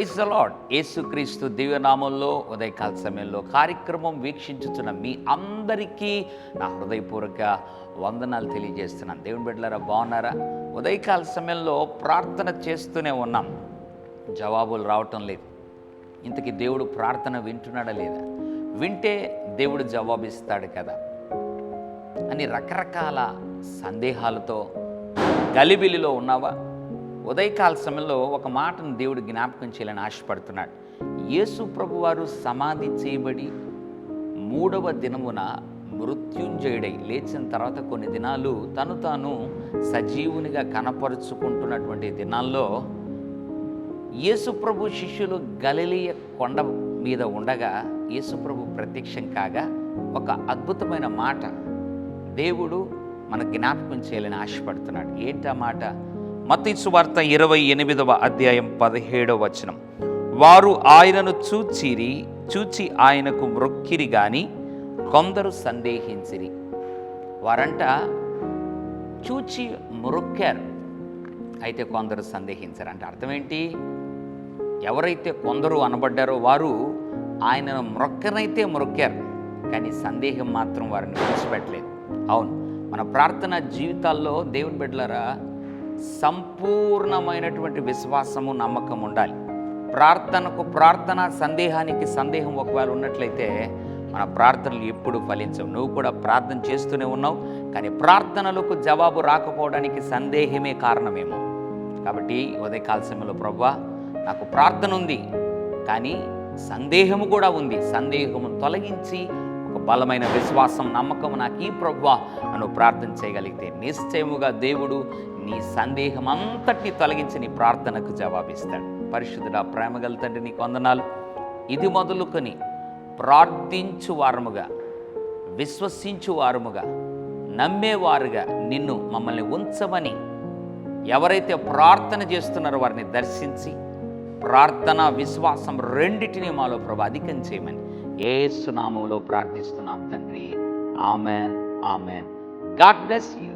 Praise the lord. యేసుక్రీస్తు దివ్యనామంలో ఉదయకాల సమయంలో కార్యక్రమం వీక్షించుతున్న మీ అందరికీ నా హృదయపూర్వక వందనాలు తెలియజేస్తున్నాను. దేవుని బిడ్డలారా, బాగున్నారా? ఉదయకాల సమయంలో ప్రార్థన చేస్తూనే ఉన్నాం, జవాబులు రావటం లేదు. ఇంతకీ దేవుడు ప్రార్థన వింటున్నాడా లేదా? వింటే దేవుడు జవాబిస్తాడు కదా అని రకరకాల సందేహాలతో గలిబిలిలో ఉన్నావా? ఉదయకాల సమయంలో ఒక మాటను దేవుడు జ్ఞాపకం చేయాలని ఆశపడుతున్నాడు. యేసు ప్రభువారు సమాధి చేయబడి 3వ దినమున మృత్యుంజయుడై లేచిన తర్వాత కొన్ని దినాలు తను తాను సజీవునిగా కనపరుచుకుంటున్నటువంటి దినాల్లో యేసు ప్రభు శిష్యులు గలిలయ కొండ మీద ఉండగా యేసు ప్రభు ప్రత్యక్షం కాగా ఒక అద్భుతమైన మాట దేవుడు మన జ్ఞాపకం చేయాలని ఆశపడుతున్నాడు. ఏంటా మాట? మత్తయి సువార్త 28వ అధ్యాయం 17వ వచనం. వారు ఆయనను చూచి ఆయనకు మ్రొక్కిరి గాని కొందరు సందేహించిరి. వారంట చూచి మ్రొక్కారు, అయితే కొందరు సందేహించారు. అంటే అర్థం ఏంటి? ఎవరైతే కొందరు అనబడ్డారో వారు ఆయనను మ్రొక్కనైతే మ్రొక్కారు, కానీ సందేహం మాత్రం వారిని విడిచిపెట్టలేదు. అవును, మన ప్రార్థన జీవితాల్లో దేవుని బిడ్డలారా సంపూర్ణమైనటువంటి విశ్వాసము, నమ్మకం ఉండాలి. ప్రార్థనకు ప్రార్థన, సందేహానికి సందేహం ఒకవేళ ఉన్నట్లయితే మన ప్రార్థనలు ఎప్పుడు ఫలించవు. నువ్వు కూడా ప్రార్థన చేస్తూనే ఉన్నావు, కానీ ప్రార్థనలకు జవాబు రాకపోవడానికి సందేహమే కారణమేమో. కాబట్టి ఉదయకాల సమయంలో ప్రభువా, నాకు ప్రార్థన ఉంది కానీ సందేహము కూడా ఉంది. సందేహము తొలగించి ఒక బలమైన విశ్వాసం, నమ్మకము నాకు ఈ ప్రభువా నన్ను ప్రార్థన చేయగలిగితే నిశ్చయముగా దేవుడు నీ సందేహం అంతటిని తొలగించి నీ ప్రార్థనకు జవాబిస్తాడు. పరిశుద్ధుడా, ప్రేమగల తండ్రి, నీకు వందనాలు. ఇది మొదలుకొని ప్రార్థించు వారముగా, విశ్వసించు వారముగా, నమ్మేవారుగా నిన్ను మమ్మల్ని ఉంచమని ఎవరైతే ప్రార్థన చేస్తున్నారో వారిని దర్శించి ప్రార్థన, విశ్వాసం రెండిటిని మాలో ప్రభు అధికం చేయమని యేసు నామములో ప్రార్థిస్తున్నాం తండ్రి. Amen, amen. God bless you.